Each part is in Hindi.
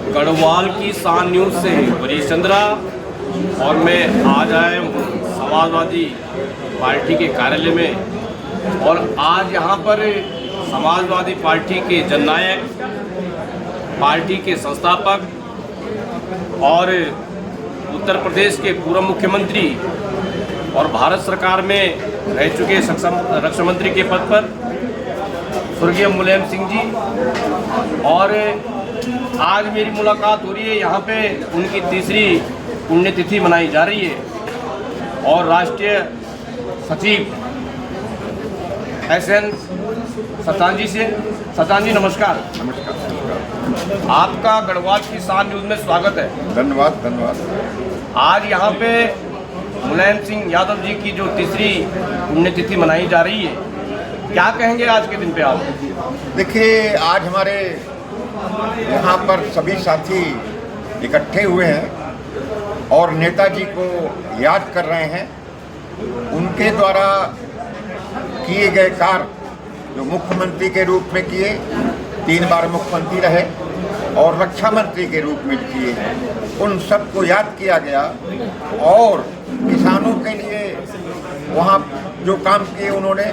गढ़वाल की शान न्यूज़ से वरीश चंद्रा और मैं आज आया हूँ समाजवादी पार्टी के कार्यालय में। और आज यहाँ पर समाजवादी पार्टी के जननायक, पार्टी के संस्थापक और उत्तर प्रदेश के पूर्व मुख्यमंत्री और भारत सरकार में रह चुके रक्षा मंत्री के पद पर स्वर्गीय मुलायम सिंह जी, और आज मेरी मुलाकात हो रही है। यहाँ पे उनकी तीसरी पुण्यतिथि मनाई जा रही है और राष्ट्रीय सचिव SN सतान जी से। सतान जी नमस्कार। नमस्कार। आपका गढ़वाल की शान न्यूज़ में स्वागत है। धन्यवाद धन्यवाद। आज यहाँ पे मुलायम सिंह यादव जी की जो तीसरी पुण्यतिथि मनाई जा रही है, क्या कहेंगे आज के दिन पे आप? देखिए, आज हमारे यहाँ पर सभी साथी इकट्ठे हुए हैं और नेताजी को याद कर रहे हैं। उनके द्वारा किए गए कार्य जो मुख्यमंत्री के रूप में किए, 3 बार मुख्यमंत्री रहे और रक्षा मंत्री के रूप में किए, उन सबको याद किया गया। और किसानों के लिए वहाँ जो काम किए उन्होंने,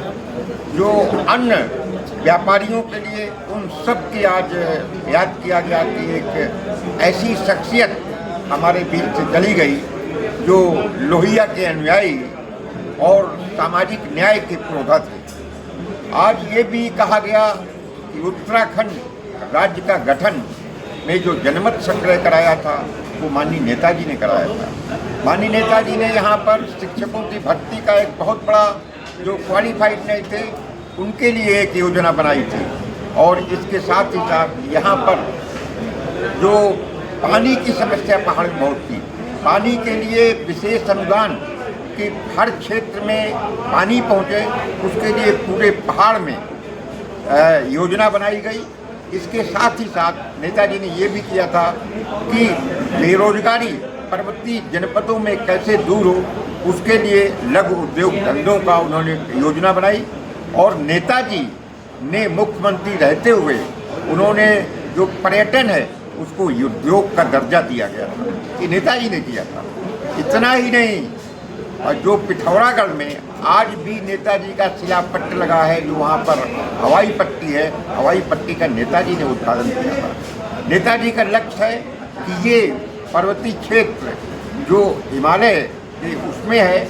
जो अन्य व्यापारियों के लिए, उन सब की आज याद किया गया कि एक ऐसी शख्सियत हमारे बीच से चली गई जो लोहिया के अनुयायी और सामाजिक न्याय के प्रोधा थे। आज ये भी कहा गया कि उत्तराखंड राज्य का गठन में जो जनमत संग्रह कराया था वो माननीय नेताजी ने कराया था। माननीय नेताजी ने यहाँ पर शिक्षकों की भर्ती का एक बहुत बड़ा, जो क्वालिफाइड नहीं थे उनके लिए एक योजना बनाई थी। और इसके साथ ही साथ यहाँ पर जो पानी की समस्या पहाड़ में बहुत थी, पानी के लिए विशेष अनुदान कि हर क्षेत्र में पानी पहुँचे, उसके लिए पूरे पहाड़ में योजना बनाई गई। इसके साथ ही साथ नेताजी ने ये भी किया था कि बेरोजगारी पर्वतीय जनपदों में कैसे दूर हो, उसके लिए लघु उद्योग धंधों का उन्होंने योजना बनाई। और नेताजी ने मुख्यमंत्री रहते हुए उन्होंने जो पर्यटन है उसको उद्योग का दर्जा दिया गया था, कि नेताजी ने किया था। इतना ही नहीं, और जो पिथौरागढ़ में आज भी नेताजी का शिलापट्ट लगा है, जो वहाँ पर हवाई पट्टी है, हवाई पट्टी का नेताजी ने उद्घाटन किया था। नेताजी का लक्ष्य है कि ये पर्वतीय क्षेत्र जो हिमालय के उसमें है,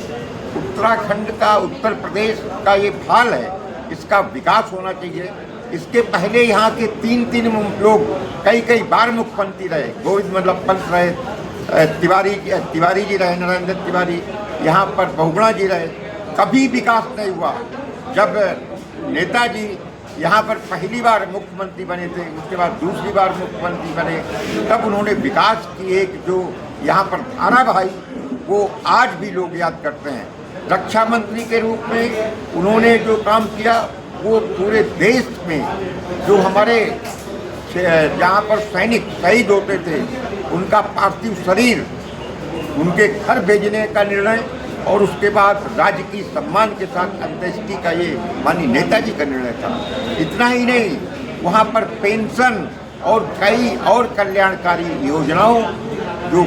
उत्तराखंड का, उत्तर प्रदेश का ये भाग है, इसका विकास होना चाहिए। इसके पहले यहाँ के 3 लोग कई बार मुख्यमंत्री रहे। गोविंद वल्लभ पंत रहे, तिवारी जी रहे, नरेंद्र तिवारी, यहाँ पर बहुगुणा जी रहे, कभी विकास नहीं हुआ। जब नेताजी यहाँ पर पहली बार मुख्यमंत्री बने थे, उसके बाद दूसरी बार मुख्यमंत्री बने, तब उन्होंने विकास की एक जो यहाँ पर धारा बहाई, वो आज भी लोग याद करते हैं। रक्षा मंत्री के रूप में उन्होंने जो काम किया, वो पूरे देश में जो हमारे जहाँ पर सैनिक शहीद होते थे, उनका पार्थिव शरीर उनके घर भेजने का निर्णय और उसके बाद राज्य की सम्मान के साथ अंत्येष्टि का ये माननीय नेताजी का निर्णय था। इतना ही नहीं, वहाँ पर पेंशन और कई और कल्याणकारी योजनाओं जो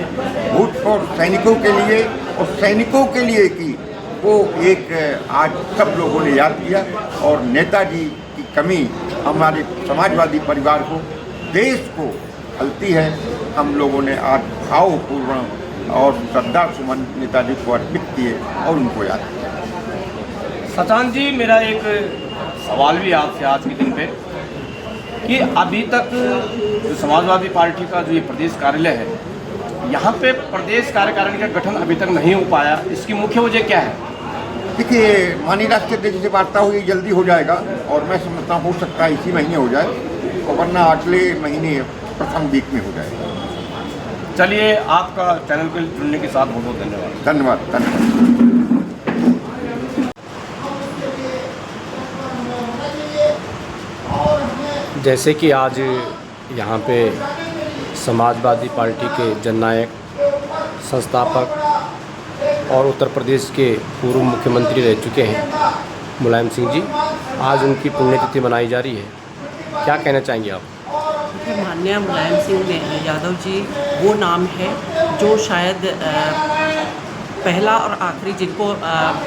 भूतपूर्व सैनिकों के लिए और सैनिकों के लिए की, वो एक आज सब लोगों ने याद किया। और नेताजी की कमी हमारे समाजवादी परिवार को, देश को खलती है। हम लोगों ने आज भावपूर्ण और श्रद्धा सुमन नेताजी को अर्पित किए और उनको याद किया। सतान जी, मेरा एक सवाल भी आपसे आज के दिन पे कि अभी तक जो समाजवादी पार्टी का जो ये प्रदेश कार्यालय है, यहाँ पे प्रदेश कार्यकारिणी का गठन अभी तक नहीं हो पाया, इसकी मुख्य वजह क्या है? देखिए, माननीय राष्ट्रीय अध्यक्ष से वार्ता हुई, जल्दी हो जाएगा और मैं समझता हूँ हो सकता है इसी महीने हो जाए, और वरना अगले महीने प्रथम वीक में हो जाएगा। चलिए, आपका चैनल को जुड़ने के साथ बहुत बहुत धन्यवाद। धन्यवाद धन्यवाद। जैसे कि आज यहाँ पे समाजवादी पार्टी के जननायक, संस्थापक और उत्तर प्रदेश के पूर्व मुख्यमंत्री रह चुके हैं मुलायम सिंह जी, आज उनकी पुण्यतिथि मनाई जा रही है। क्या कहना चाहेंगे आप? माननीय मुलायम सिंह यादव जी वो नाम है जो शायद पहला और आखिरी जिनको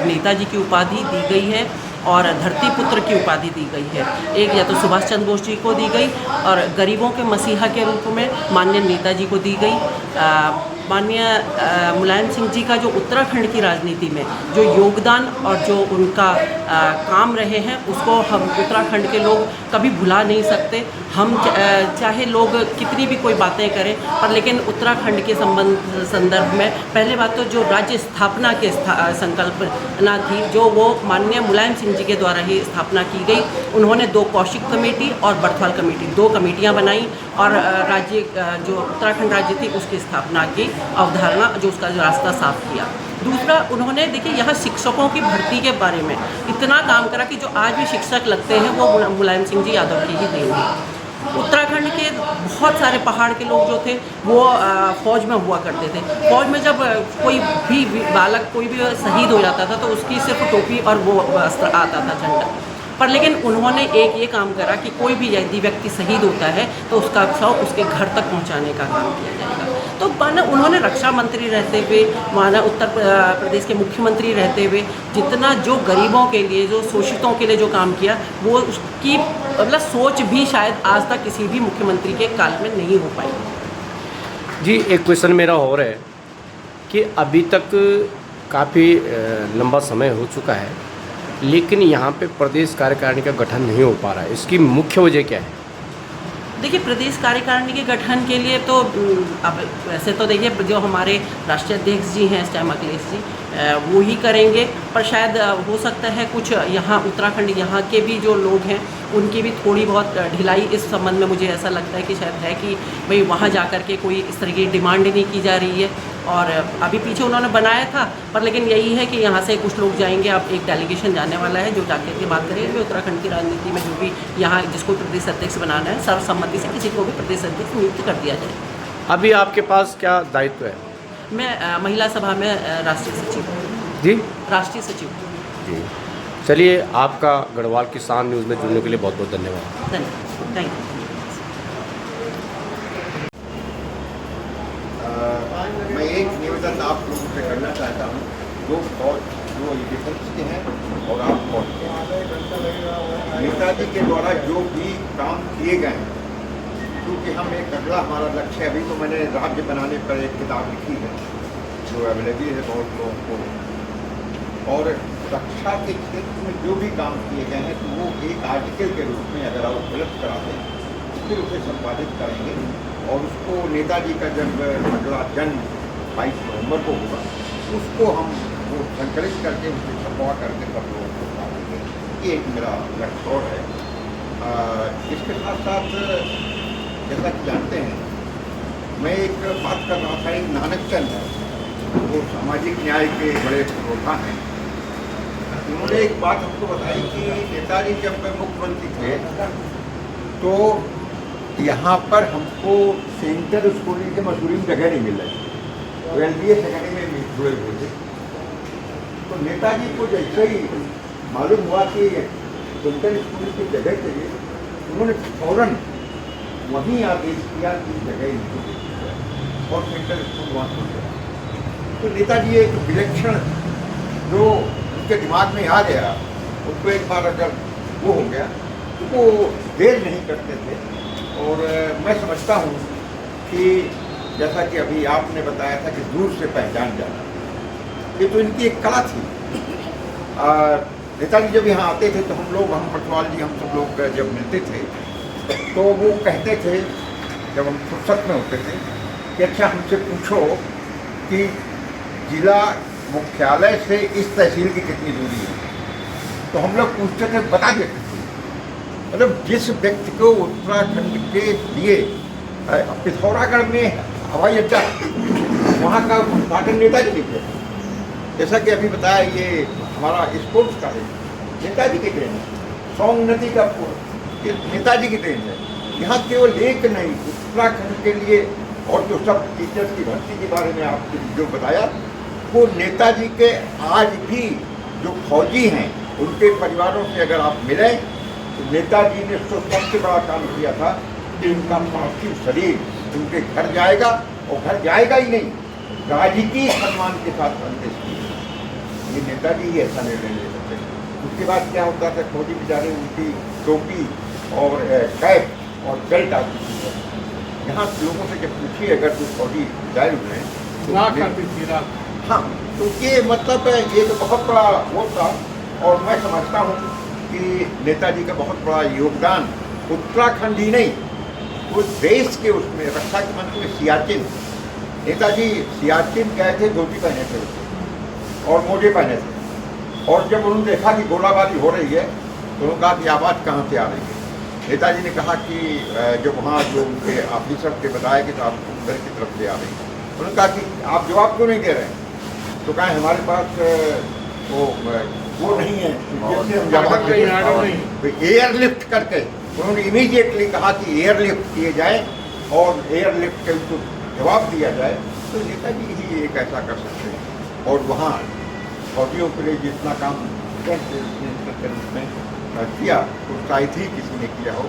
नेताजी की उपाधि दी गई है और धरती पुत्र की उपाधि दी गई है। एक या तो सुभाष चंद्र बोस जी को दी गई और गरीबों के मसीहा के रूप में माननीय नेताजी को दी गई। माननीय मुलायम सिंह जी का जो उत्तराखंड की राजनीति में जो योगदान और जो उनका काम रहे हैं उसको हम उत्तराखंड के लोग कभी भुला नहीं सकते। हम चाहे लोग कितनी भी कोई बातें करें पर लेकिन उत्तराखंड के संदर्भ में पहले बात तो जो राज्य स्थापना के संकल्पना थी जो वो माननीय मुलायम सिंह जी के द्वारा ही स्थापना की गई। उन्होंने 2 कौशिक कमेटी और बर्थवाल कमेटी 2 कमेटियां बनाई और राज्य जो उत्तराखंड राज्य थी उसकी स्थापना की अवधारणा जो उसका जो रास्ता साफ किया। दूसरा उन्होंने देखिए यहाँ शिक्षकों की भर्ती के बारे में इतना काम करा कि जो आज भी शिक्षक लगते हैं वो मुलायम सिंह जी यादव की ही देन है। उत्तराखंड के बहुत सारे पहाड़ के लोग जो थे वो फौज में हुआ करते थे। फौज में जब कोई भी बालक कोई भी शहीद हो जाता था तो उसकी सिर्फ टोपी और वो वस्त्र आता था झंडा पर, लेकिन उन्होंने एक ये काम करा कि कोई भी यदि व्यक्ति शहीद होता है तो उसका शव उसके घर तक पहुंचाने का काम किया जाएगा। तो माना उन्होंने रक्षा मंत्री रहते हुए माना उत्तर प्रदेश के मुख्यमंत्री रहते हुए जितना जो गरीबों के लिए जो शोषितों के लिए जो काम किया वो उसकी मतलब सोच भी शायद आज तक किसी भी मुख्यमंत्री के काल में नहीं हो पाई। जी एक क्वेश्चन मेरा और है कि अभी तक काफ़ी लंबा समय हो चुका है लेकिन यहाँ पे प्रदेश कार्यकारिणी का गठन नहीं हो पा रहा है, इसकी मुख्य वजह क्या है? देखिए प्रदेश कार्यकारिणी के गठन के लिए तो अब वैसे तो देखिए जो हमारे राष्ट्रीय अध्यक्ष जी हैं इस टाइम अखिलेश जी वो ही करेंगे पर शायद हो सकता है कुछ यहाँ उत्तराखंड यहाँ के भी जो लोग हैं उनकी भी थोड़ी बहुत ढिलाई इस संबंध में मुझे ऐसा लगता है कि शायद है कि भाई वहाँ जा कर के कोई इस तरह की डिमांड नहीं की जा रही है। और अभी पीछे उन्होंने बनाया था पर लेकिन यही है कि यहाँ से कुछ लोग जाएंगे। अब एक डेलीगेशन जाने वाला है जो जाकर के बात करेंगे उत्तराखंड की राजनीति में जो भी यहाँ जिसको प्रदेश अध्यक्ष बनाना है सर्वसम्मति से किसी को भी प्रदेश अध्यक्ष नियुक्त कर दिया जाए। अभी आपके पास क्या दायित्व है? मैं महिला सभा में राष्ट्रीय सचिव हूँ। जी राष्ट्रीय सचिव। जी चलिए, आपका गढ़वाल किसान न्यूज़ में जुड़ने के लिए बहुत बहुत धन्यवाद। धन्यवाद, थैंक यू। मैं एक निवेदन आप लोगों से करना चाहता हूँ जो डिफेंस के हैं और आप फौज के हैं। नेताजी के द्वारा जो भी काम किए गए हैं क्योंकि हम एक अगला हमारा लक्ष्य अभी तो मैंने राज्य बनाने पर एक किताब लिखी है जो अवेलेबल है बहुत लोगों को और रक्षा के क्षेत्र में जो भी काम किए गए हैं तो वो एक आर्टिकल के रूप में अगर आप उपलब्ध कराते हैं तो फिर उसे संपादित करेंगे और उसको नेताजी का जब अगला जन्म 22 नवंबर को होगा उसको हम वो संकलित करके उसे छपवा करके सब लोगों को बताएंगे। ये एक मेरा लक्ष्य और है। इसके साथ साथ जैसा कि जानते हैं मैं एक बात कर रहा था, एक नानक चंद है वो सामाजिक न्याय के बड़े प्रोधा हैं। उन्होंने एक बात हमको बताई कि नेताजी जब मुख्यमंत्री थे तो यहाँ पर हमको सेंटर स्कूलिंग के मसूरी में जगह नहीं मिल रही, तो LBS अकेडमी में जुड़े हुए थे। तो नेताजी को जैसे ही मालूम हुआ कि सेंटर स्कूलिंग की जगह चाहिए उन्होंने फौरन वहीं आदेश किया कि जगह नहीं और सेंटर स्कूल वहाँ खुल गया। तो नेताजी एक विलक्षण जो उनके दिमाग में आ गया उनको एक बार अगर वो हो गया तो वो देर नहीं करते थे। और मैं समझता हूँ कि जैसा कि अभी आपने बताया था कि दूर से पहचान जाना, ये तो इनकी एक कला थी। नेताजी जब यहाँ आते थे तो हम पटवाल जी हम सब लोग जब मिलते थे तो वो कहते थे जब हम फुर्सत में होते थे कि अच्छा हमसे पूछो कि जिला मुख्यालय से इस तहसील की कितनी दूरी है, तो हम लोग पूछते थे बता देते थे। मतलब जिस व्यक्ति को उत्तराखंड के लिए पिथौरागढ़ में हवाई अड्डा वहाँ का उद्घाटन नेताजी ने किया। जैसा कि अभी बताया ये हमारा स्पोर्ट्स कॉलेज नेताजी की देन है, सोंग नदी का पुल नेताजी की देन है। यहाँ केवल एक नहीं उत्तराखंड के लिए और जो सब टीचर्स की भर्ती के बारे में आपने जो बताया वो नेताजी के आज भी जो फौजी हैं उनके परिवारों से अगर आप मिलें तो नेताजी ने तो सबसे बड़ा काम किया था कि उनका पार्थिव शरीर उनके घर जाएगा, और घर जाएगा ही नहीं, राजकीय सम्मान के साथ अंत्येष्टि। ये नेताजी ही ऐसा निर्णय ले सकते हैं। उसके बाद क्या होता था, फौजी बेचारे उनकी टोपी और कैप और बेल्ट आती थी। यहाँ लोगों से जब पूछिए अगर तो फौजी रिटायर हुए हैं तो हाँ, तो ये मतलब ये तो बहुत बड़ा वो था। और मैं समझता हूँ कि नेताजी का बहुत बड़ा योगदान उत्तराखंड ही नहीं, उस देश के उसमें रक्षा के मंत्री में सियाचिन, नेताजी सियाचिन गए थे, धोती पहने थे और मोजे पहने थे, और जब उन्होंने देखा कि गोलाबारी हो रही है तो उन्होंने कहा कि आवाज़ कहाँ से आ रही है। नेताजी ने कहा कि जब वहाँ जो उनके ऑफिसर थे बताया कि साहब उधर की तरफ से आ रही है। उन्होंने कहा कि आप जवाब क्यों नहीं दे रहे हैं? तो कहा हमारे पास वो नहीं है जिससे हम जवाब दें। एयरलिफ्ट करके उन्होंने इमीडिएटली कहा कि एयरलिफ्ट किए जाए और एयरलिफ्ट के उनको जवाब दिया जाए। तो नेताजी ही एक ऐसा कर सकते हैं। और वहाँ फौजियों के लिए जितना काम के रूप में किया तो शायद ही किसी ने किया हो।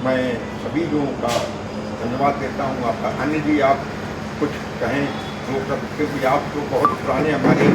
मैं सभी लोगों का धन्यवाद देता हूँ। आपका अनिल जी, आप कुछ कहें वो सब, क्योंकि आप तो बहुत पुराने हमारे